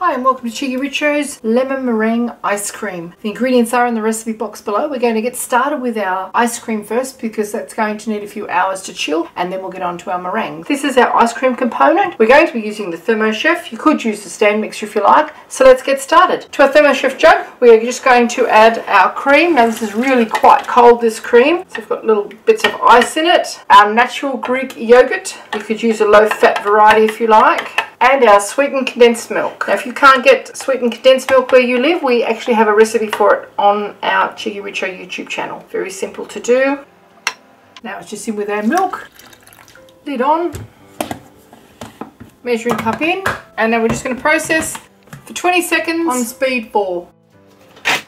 Hi and welcome to Cheeky Richo's Lemon Meringue Ice Cream. The ingredients are in the recipe box below. We're going to get started with our ice cream first because that's going to need a few hours to chill, and then we'll get on to our meringue. This is our ice cream component. We're going to be using the ThermoChef. You could use the stand mixer if you like. So let's get started. To our ThermoChef jug, we're just going to add our cream. Now this is really quite cold, this cream. So we've got little bits of ice in it. Our natural Greek yogurt. You could use a low-fat variety if you like. And our sweetened condensed milk. Now if you can't get sweetened condensed milk where you live, we actually have a recipe for it on our Cheeky Richo YouTube channel. Very simple to do. Now it's just in with our milk. Lid on. Measuring cup in. And then we're just going to process for 20 seconds on speed 4.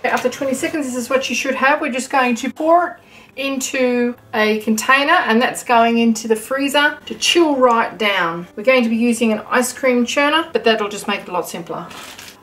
After 20 seconds, this is what you should have. We're just going to pour it into a container, and that's going into the freezer to chill right down. We're going to be using an ice cream churner, but that'll just make it a lot simpler.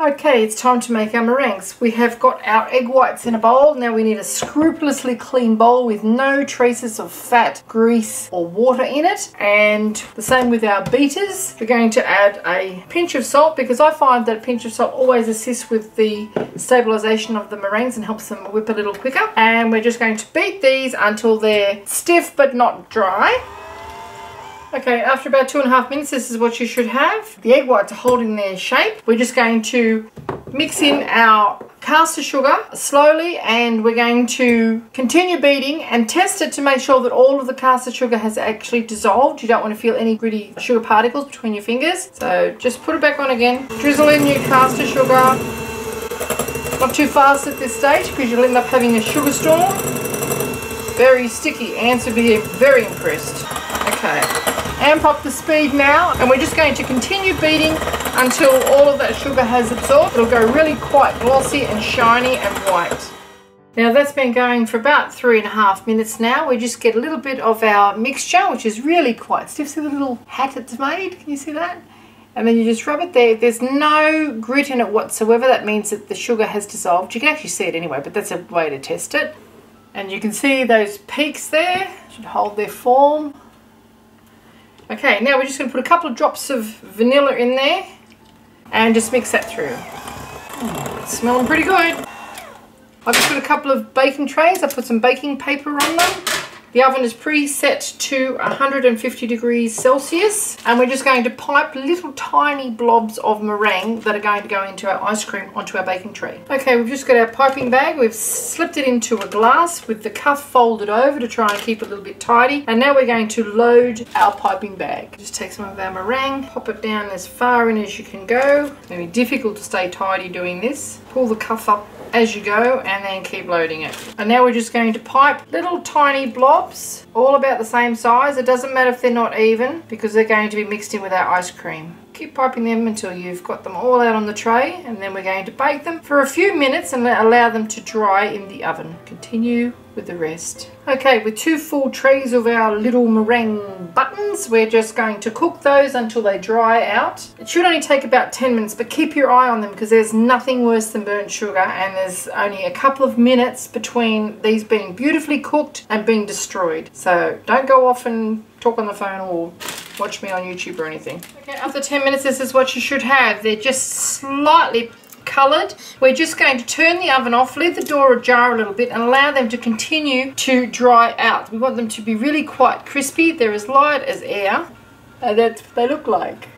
Okay, it's time to make our meringues. We have got our egg whites in a bowl. Now we need a scrupulously clean bowl with no traces of fat, grease or water in it. And the same with our beaters. We're going to add a pinch of salt because I find that a pinch of salt always assists with the stabilisation of the meringues and helps them whip a little quicker. And we're just going to beat these until they're stiff but not dry. Okay, after about 2.5 minutes, this is what you should have. The egg whites are holding their shape. We're just going to mix in our caster sugar slowly, and we're going to continue beating and test it to make sure that all of the caster sugar has actually dissolved. You don't want to feel any gritty sugar particles between your fingers. So just put it back on again. Drizzle in your caster sugar. Not too fast at this stage because you'll end up having a sugar storm. Very sticky. Ants would be very impressed. Okay. Amp up the speed now, and we're just going to continue beating until all of that sugar has absorbed. It'll go really quite glossy and shiny and white. Now that's been going for about 3.5 minutes now. We just get a little bit of our mixture, which is really quite stiff. See the little hat it's made? Can you see that? And then you just rub it there. There's no grit in it whatsoever. That means that the sugar has dissolved. You can actually see it anyway, but that's a way to test it. And you can see those peaks there. Should hold their form. Okay, now we're just going to put a couple of drops of vanilla in there and just mix that through. It's smelling pretty good. I've just got a couple of baking trays. I put some baking paper on them. The oven is preset to 150 degrees Celsius, and we're just going to pipe little tiny blobs of meringue that are going to go into our ice cream onto our baking tray. Okay, we've just got our piping bag. We've slipped it into a glass with the cuff folded over to try and keep it a little bit tidy. And now we're going to load our piping bag. Just take some of our meringue, pop it down as far in as you can go. It's going to be difficult to stay tidy doing this. Pull the cuff up as you go and then keep loading it. And now we're just going to pipe little tiny blobs, all about the same size. It doesn't matter if they're not even because they're going to be mixed in with our ice cream. Keep piping them until you've got them all out on the tray, and then we're going to bake them for a few minutes and allow them to dry in the oven. Continue with the rest. Okay, with 2 full trays of our little meringue buttons, we're just going to cook those until they dry out. It should only take about 10 minutes, but keep your eye on them because there's nothing worse than burnt sugar, and there's only a couple of minutes between these being beautifully cooked and being destroyed. So don't go off and talk on the phone or watch me on YouTube or anything. Okay, after 10 minutes, this is what you should have. They're just slightly coloured. We're just going to turn the oven off, leave the door ajar a little bit and allow them to continue to dry out. We want them to be really quite crispy. They're as light as air, and that's what they look like.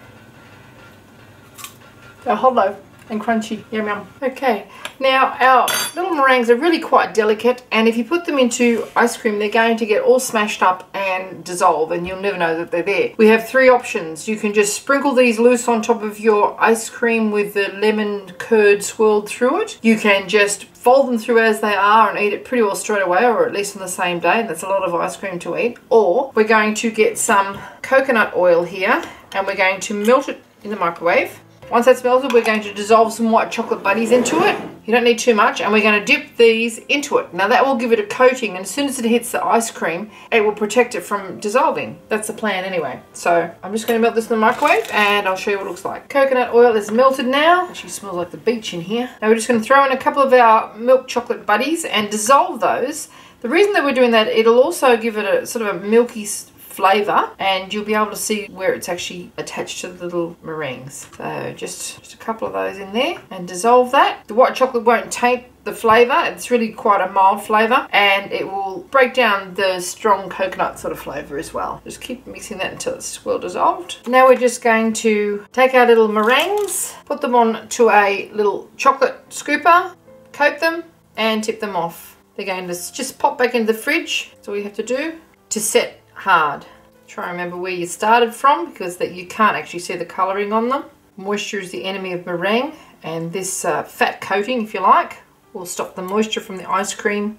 They're hollow and crunchy. Yum yum. Okay, now our little meringues are really quite delicate, and if you put them into ice cream, they're going to get all smashed up and dissolve, and you'll never know that they're there. We have 3 options. You can just sprinkle these loose on top of your ice cream with the lemon curd swirled through it. You can just fold them through as they are and eat it pretty well straight away, or at least on the same day, and that's a lot of ice cream to eat. Or we're going to get some coconut oil here, and we're going to melt it in the microwave. Once that's melted, we're going to dissolve some white chocolate buddies into it. You don't need too much, and we're going to dip these into it. Now that will give it a coating, and as soon as it hits the ice cream, it will protect it from dissolving. That's the plan anyway. So I'm just going to melt this in the microwave, and I'll show you what it looks like. Coconut oil is melted now. Actually smells like the beach in here. Now we're just going to throw in a couple of our milk chocolate buddies and dissolve those. The reason that we're doing that, it'll also give it a sort of a milky flavour, and you'll be able to see where it's actually attached to the little meringues. So just a couple of those in there and dissolve that. The white chocolate won't taint the flavour. It's really quite a mild flavour, and it will break down the strong coconut sort of flavour as well. Just keep mixing that until it's well dissolved. Now we're just going to take our little meringues, put them on to a little chocolate scooper, coat them and tip them off. They're going to just pop back into the fridge. That's all you have to do to set hard. Try and remember where you started from, because that you can't actually see the colouring on them. Moisture is the enemy of meringue, and this fat coating, if you like, will stop the moisture from the ice cream,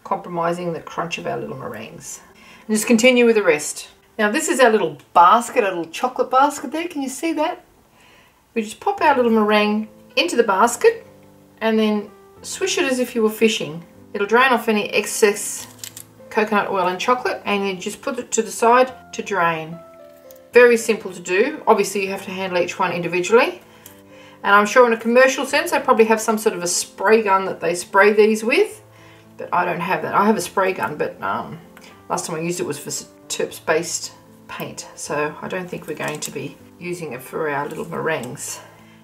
compromising the crunch of our little meringues. And just continue with the rest. Now this is our little basket, a little chocolate basket there. Can you see that? We just pop our little meringue into the basket and then swish it as if you were fishing. It'll drain off any excess coconut oil and chocolate, and you just put it to the side to drain. Very simple to do. Obviously you have to handle each one individually. And I'm sure in a commercial sense they probably have some sort of a spray gun that they spray these with, but I don't have that. I have a spray gun, but last time I used it was for Terps based paint, so I don't think we're going to be using it for our little meringues.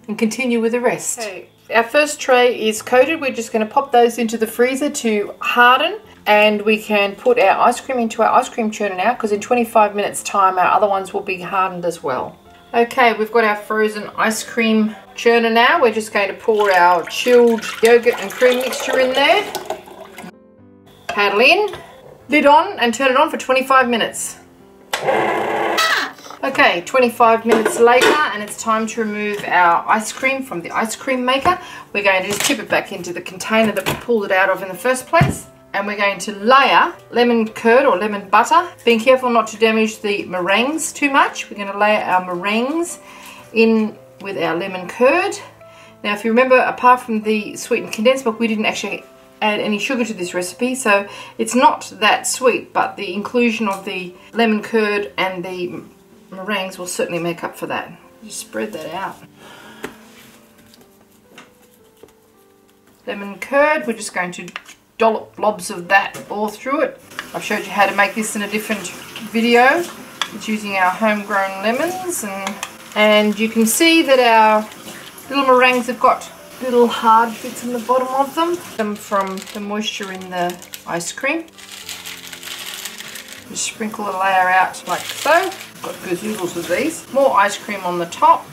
And continue with the rest. Okay. Our first tray is coated. We're just going to pop those into the freezer to harden, and we can put our ice cream into our ice cream churner now, because in 25 minutes time our other ones will be hardened as well. Okay, we've got our frozen ice cream churner now. We're just going to pour our chilled yogurt and cream mixture in there. Paddle in, lid on, and turn it on for 25 minutes. Okay, 25 minutes later, and it's time to remove our ice cream from the ice cream maker. We're going to just tip it back into the container that we pulled it out of in the first place. And we're going to layer lemon curd or lemon butter. Being careful not to damage the meringues too much. We're going to layer our meringues in with our lemon curd. Now if you remember, apart from the sweetened condensed milk, we didn't actually add any sugar to this recipe, so it's not that sweet, but the inclusion of the lemon curd and the meringues will certainly make up for that. Just spread that out. Lemon curd, we're just going to dollop blobs of that all through it. I've showed you how to make this in a different video. It's using our homegrown lemons, and you can see that our little meringues have got little hard bits in the bottom of them from the moisture in the ice cream. Just sprinkle a layer out like so. I've got gazoodles of these. More ice cream on the top.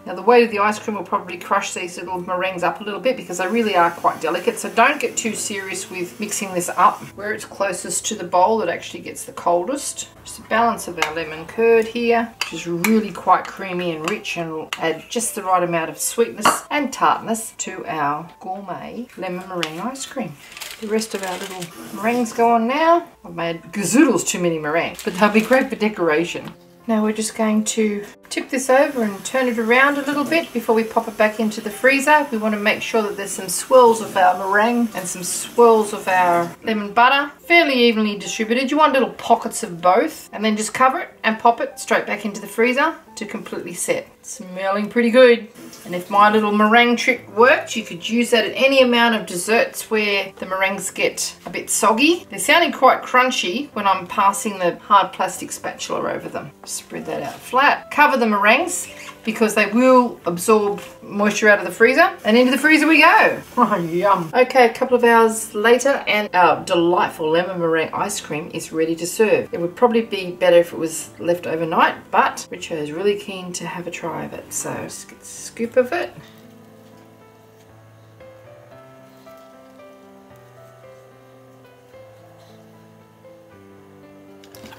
Now the weight of the ice cream will probably crush these little meringues up a little bit, because they really are quite delicate, so don't get too serious with mixing this up. Where it's closest to the bowl it actually gets the coldest. Just a balance of our lemon curd here, which is really quite creamy and rich, and will add just the right amount of sweetness and tartness to our gourmet lemon meringue ice cream. The rest of our little meringues go on now. I've made gazoodles too many meringues, but they'll be great for decoration. Now we're just going to tip this over and turn it around a little bit before we pop it back into the freezer. We want to make sure that there's some swirls of our meringue and some swirls of our lemon butter fairly evenly distributed. You want little pockets of both, and then just cover it and pop it straight back into the freezer to completely set. Smelling pretty good. And if my little meringue trick worked, you could use that at any amount of desserts where the meringues get a bit soggy. They're sounding quite crunchy when I'm passing the hard plastic spatula over them. Spread that out flat. Cover the meringues, because they will absorb moisture out of the freezer, and into the freezer we go. Oh, yum. Okay, a couple of hours later, and our delightful lemon meringue ice cream is ready to serve. It would probably be better if it was left overnight, but Richo is really keen to have a try of it, so just get a scoop of it.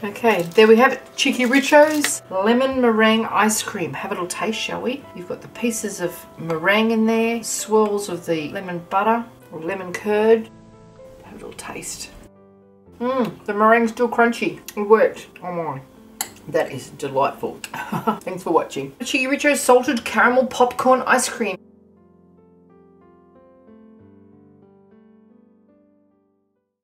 Okay, there we have it. Cheeky Richo's lemon meringue ice cream. Have a little taste, shall we? You've got the pieces of meringue in there, swirls of the lemon butter or lemon curd. Have a little taste. The meringue's still crunchy. It worked. Oh my. That is delightful. Thanks for watching. Cheeky Richo's salted caramel popcorn ice cream.